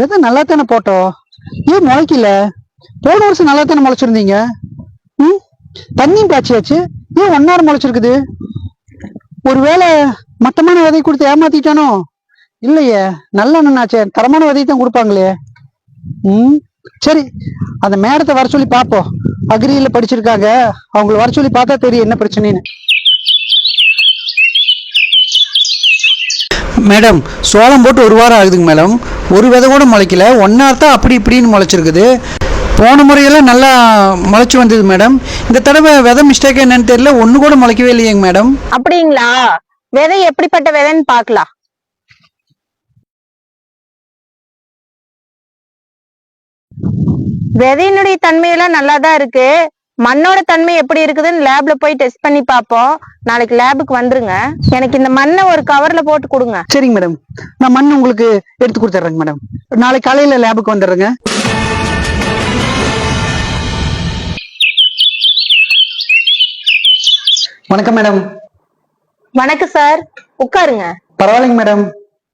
விதை நல்லா தானே போட்டோம், ஏன் முளைக்கல? போன வருஷம் நல்லா தானே முளைச்சிருந்தீங்க. ம், தண்ணியும் பாய்ச்சியாச்சு, ஏன் ஒன்னாரம் முளைச்சிருக்குது? ஒருவேளை மட்டமான விதை கொடுத்து ஏமாத்திட்டானோ? இல்லையே, நல்ல அண்ணனாச்சே, தரமான விதை தான் கொடுப்பாங்களே. ம், சரி, அந்த மேடத்தை வர சொல்லி பாப்போம். அக்ரியில படிச்சிருக்காங்க, அவங்கள வர சொல்லி பார்த்தா தெரியும் என்ன பிரச்சனைன்னு. மேடம், சோளம் போட்டு ஒரு வாரம் ஆகுதுங்க மேடம். ஒரு விதை கூட முளைக்கல, ஒன்னார்த்தான் அப்படி இப்படின்னு முளைச்சிருக்குது. போன முறையெல்லாம் நல்லா முளைச்சி வந்தது மேடம். இந்த தடவை விதை மிஸ்டேக் என்னன்னு தெரியல, ஒண்ணு கூட முளைக்கவே இல்லையேங்க மேடம். அப்படிங்களா? விதை எப்படிப்பட்ட விதைன்னு பாக்கலாம். விதையினுடைய தன்மையெல்லாம் நல்லாதான் இருக்கு. மண்ணோட தன்மை எப்படி இருக்குதுன்னு லேப்ல போய் டெஸ்ட் பண்ணி பார்ப்போம். நாளைக்கு லேபுக்கு வந்துருங்க. எனக்கு இந்த மண்ணை ஒரு கவர்ல போட்டு கொடுங்க. சரிங்க மேடம், நான் மண் உங்களுக்கு எடுத்து கொடுத்துட்றேங்க மேடம். நாளைக்கு காலையில லேபுக்கு வந்துடுறேங்க. வணக்கம் மேடம். வணக்கம் சார், உட்காருங்க. பரவாயில்லைங்க மேடம்,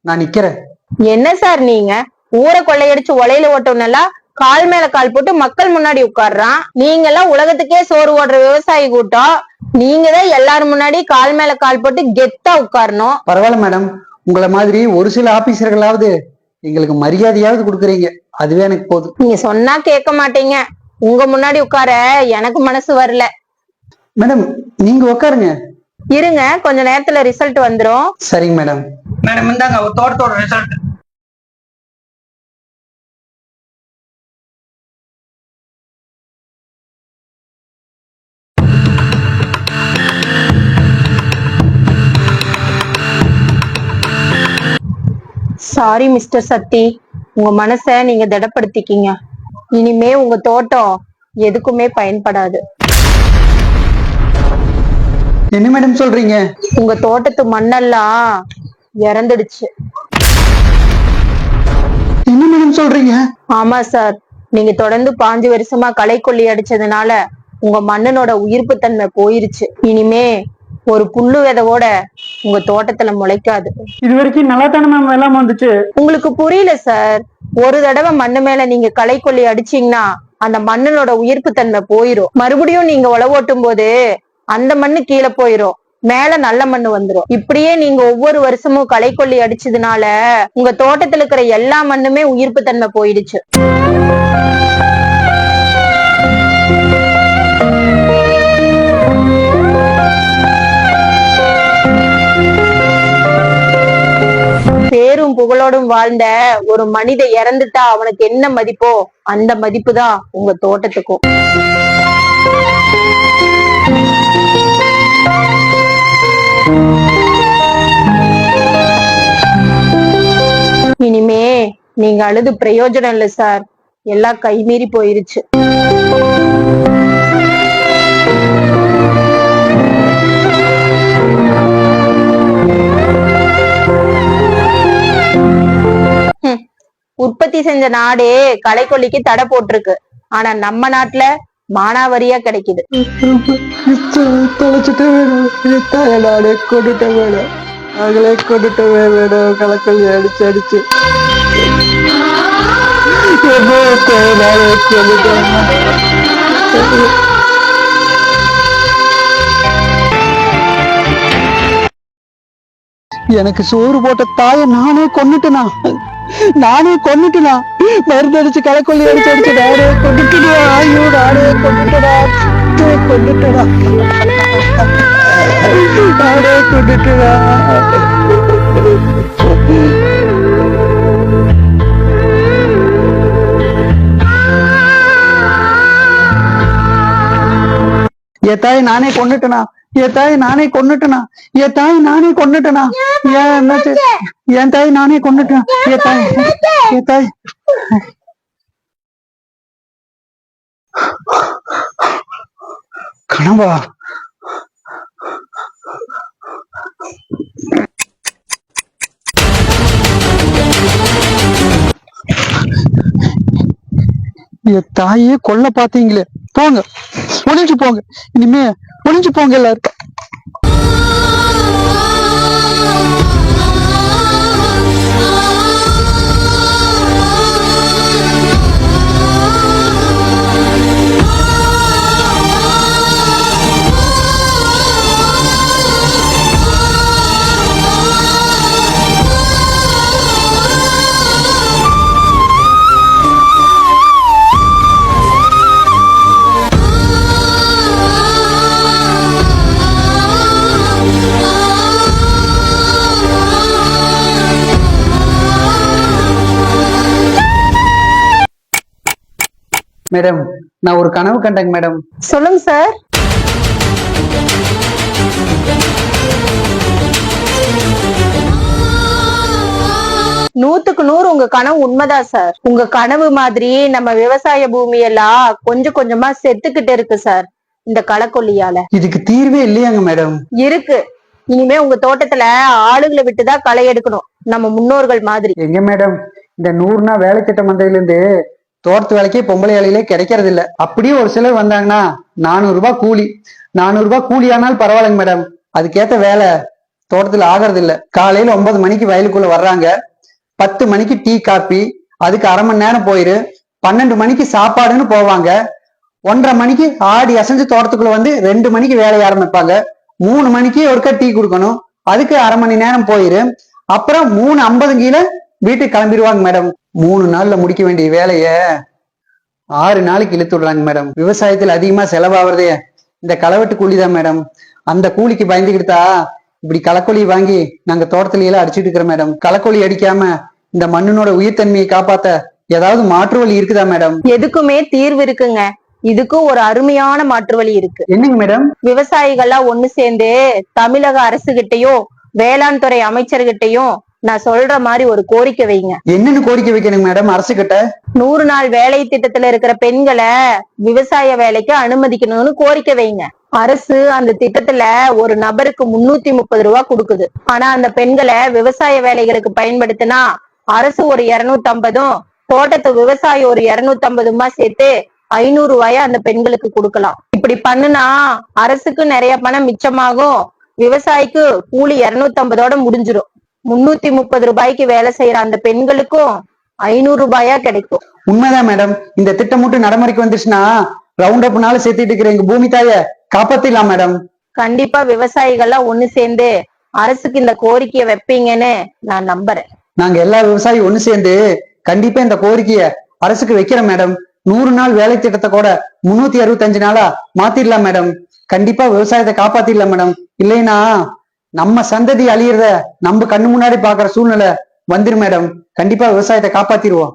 நான் நிக்கிறேன். என்ன சார் நீங்க ஊரை கொள்ளையடிச்சு ஒலையில ஓட்டோம்னெல்லாம் கால் மேல கால் போட்டு மக்கள் முன்னாடி உட்கார்றான். நீங்க எல்லாம் உலகத்துக்கே சோறு ஓடுற விவசாயி கூட்டம். நீங்க தான் எல்லாரும் முன்னாடி கால் மேல கால் போட்டு கெத்தா உட்காரணும். பரவாயில்ல மேடம், உங்களை மாதிரி ஒரு சில ஆபீசர்களாவது எங்களுக்கு மரியாதையாவது கொடுக்குறீங்க, அதுவே எனக்கு போதும். நீங்க சொன்னா கேட்க மாட்டீங்க. உங்க முன்னாடி உட்கார எனக்கு மனசு வரல. மேடம், நீங்க உட்காருங்க. இருங்க, கொஞ்ச நேரத்துல ரிசல்ட் வந்துரும். சரிங்க மேடம். மேடம், இந்தாங்க ஒரு தோட்டத்தோட ரிசல்ட். சாரி மிஸ்டர் சக்தி, உங்க மனச நீங்க திடப்படுத்திக்கீங்க. இனிமே உங்க தோட்டம் எதுக்குமே பயன்படாது. என்ன மேடம் சொல்றீங்க? உங்க தோட்டத்து மண்ணெல்லாம் இறந்துடுச்சு. என்ன மேடம் சொல்றீங்க? ஆமா சார், நீங்க தொடர்ந்து 5 வருஷமா களை கொல்லி அடிச்சதுனால உங்க மண்ணனோட உயிர்ப்பு தன்மை போயிருச்சு. இனிமே ஒரு புல்லு விதைவோட உங்க தோட்டத்துல முளைக்காது. இது வரைக்கும் நல்லா தானே மேம் எல்லாம் வந்துச்சு. உங்களுக்கு புரியல சார். ஒரு தடவை மண்ணு மேல நீங்க களை கொல்லி அடிச்சீங்கன்னா அந்த மண்ணனோட உயிர்ப்பு தன்மை போயிரும். மறுபடியும் நீங்க உழவோட்டும் போது அந்த மண்ணு கீழே போயிரும், மேல நல்ல மண்ணு வந்துரும். இப்படியே நீங்க ஒவ்வொரு வருஷமும் களை கொல்லி அடிச்சதுனால உங்க தோட்டத்துல இருக்கிற எல்லா மண்ணுமே உயிர்ப்பு தன்மை போயிடுச்சு. பேரும் புகழோடும் வாழ்ந்த ஒரு மனித இறந்துட்டா அவனுக்கு என்ன மதிப்போ அந்த மதிப்பு தான் உங்க தோட்டத்துக்கும். இனிமே நீங்க அழுது பிரயோஜனம் இல்லை சார், எல்லாம் கைமீறி போயிருச்சு. உற்பத்தி செஞ்ச நாடே களைக்கொல்லிக்கு தடை போட்டிருக்கு. ஆனா நம்ம நாட்டுல மானாவரியா கிடைக்குது. நானே கொண்டுட்டேன் வேணும், அவங்களே கொண்டுட்டவே வேணும். களைக்கொல்லி அடிச்சு அடிச்சு நானே கொண்டுட்டேன். எனக்கு சோறு போட்ட தாயை நானே கொன்னுட்டேனா? மருந்து அடிச்சு களைக்கொல்லி அடிச்சு அடிச்சு நானே கொண்டுட்டா. ஐயோ, நானே கொண்டுட்டா. என் தாய் நானே கொண்டுட்டனா? என் தாய் நானே கொண்டுட்டனா? ஏன் என்னாச்சு? என் தாய் நானே கொண்டுட்டேன். என் தாய் கனவா? என் தாயே கொல்ல பாத்தீங்களே, போங்க, ஒளிஞ்சு போங்க. இனிமே ஒளிஞ்சு போங்க எல்லாரும். மேடம், நான் ஒரு கனவு கண்டேங்க மேடம். சொல்லுங்க சார். நூத்துக்கு நூறு உங்க கனவு உண்மைதான் சார். உங்க கனவு மாதிரி நம்ம விவசாய பூமி எல்லாம் கொஞ்சம் கொஞ்சமா செத்துக்கிட்டு இருக்கு சார் இந்த களக்கொல்லியால. இதுக்கு தீர்வே இல்லையாங்க மேடம்? இருக்கு. இனிமே உங்க தோட்டத்துல ஆளுகளை விட்டுதான் களை எடுக்கணும், நம்ம முன்னோர்கள் மாதிரி. எங்க மேடம், இந்த 100 நாள் வேலை திட்ட மந்தையில இருந்து தோட்டத்து வேலைக்கே பொம்பளை வேலையிலே கிடைக்கிறது இல்ல. அப்படியே ஒரு சிலர் வந்தாங்கன்னா 400 ரூபாய் கூலி. 400 ரூபாய் கூலி ஆனாலும் பரவாயில்லைங்க மேடம், அதுக்கேத்த வேலை தோட்டத்துல ஆகிறது இல்ல. காலையில 9 மணிக்கு வயலுக்குள்ள வர்றாங்க, 10 மணிக்கு டீ காப்பி, அதுக்கு அரை மணி நேரம் போயிரு. 12 மணிக்கு சாப்பாடுன்னு போவாங்க. 1:30 மணிக்கு ஆடி அசைஞ்சு தோட்டத்துக்குள்ள வந்து 2 மணிக்கு வேலையை ஆரம்பிப்பாங்க. 3 மணிக்கு ஒருக்கா டீ கொடுக்கணும், அதுக்கு அரை மணி நேரம் போயிரு. அப்புறம் 3:50 கீழே வீட்டுக்கு கிளம்பிடுவாங்க மேடம். 3 நாள்ல முடிக்க வேண்டிய வேலைய 6 நாளைக்கு இழுத்து விடுறாங்க மேடம். விவசாயத்துல அதிகமா செலவாகிறதே இந்த களவெட்டு கூலிதான் மேடம். அந்த கூலிக்கு பயந்துக்கிட்டா இப்படி களக்கொல்லி வாங்கி நாங்க தோட்டத்துல எல்லாம் அடிச்சுட்டு இருக்கிறோம் மேடம். களக்கொல்லி அடிக்காம இந்த மண்ணினோட உயிர்த்தன்மையை காப்பாத்த ஏதாவது மாற்று வழி இருக்குதா மேடம்? எதுக்குமே தீர்வு இருக்குங்க. இதுக்கும் ஒரு அருமையான மாற்று வழி இருக்கு. என்னங்க மேடம்? விவசாயிகள்லாம் ஒண்ணு சேர்ந்து தமிழக அரசுகிட்டையும் வேளாண் துறை அமைச்சர்கிட்டையும் நான் சொல்ற மாதிரி ஒரு கோரிக்கை வைங்க. என்னன்னு கோரிக்கை வைக்கணுங்க மேடம் அரசு கிட்ட? 100 நாள் வேலை திட்டத்துல இருக்கிற பெண்களை விவசாய வேலைக்கு அனுமதிக்கணும்னு கோரிக்கை வைங்க. அரசு அந்த திட்டத்துல ஒரு நபருக்கு 330 ரூபாய் கொடுக்குது. ஆனா அந்த பெண்களை விவசாய வேலைகளுக்கு பயன்படுத்தினா அரசு ஒரு 250, தோட்டத்து விவசாயம் ஒரு 250 சேர்த்து 500 ரூபாயா அந்த பெண்களுக்கு கொடுக்கலாம். இப்படி பண்ணுனா அரசுக்கு நிறைய பணம் மிச்சமாகும், விவசாயிக்கு கூலி 250ஓட முடிஞ்சிடும். 330 ரூபாய்க்கு வேலை செய்யற அந்த பெண்களுக்கும் 500 ரூபாயா கிடைக்கும். உண்மைதான் மேடம். இந்த திட்டம் மட்டும் நடைமுறைக்கு வந்துச்சுன்னா ரவுண்ட் அப்னால சேர்த்துட்டு இருக்கிற எங்க பூமி தாய காப்பாத்திடலாம் மேடம். கண்டிப்பா விவசாயிகள்லாம் ஒண்ணு சேர்ந்து அரசுக்கு இந்த கோரிக்கையை வைப்பீங்கன்னு நான் நம்புறேன். நாங்க எல்லா விவசாயியும் ஒண்ணு சேர்ந்து கண்டிப்பா இந்த கோரிக்கைய அரசுக்கு வைக்கிறோம் மேடம். 100 நாள் வேலை திட்டத்தை கூட 365 நாளா மாத்திடலாம் மேடம். கண்டிப்பா விவசாயத்தை காப்பாத்திடலாம் மேடம். இல்லைன்னா நம்ம சந்ததி அழியறத நம்ம கண்ணு முன்னாடி பாக்குற சூழ்நிலை வந்துரும் மேடம். கண்டிப்பா விவசாயத்தை காப்பாத்திடுவோம்.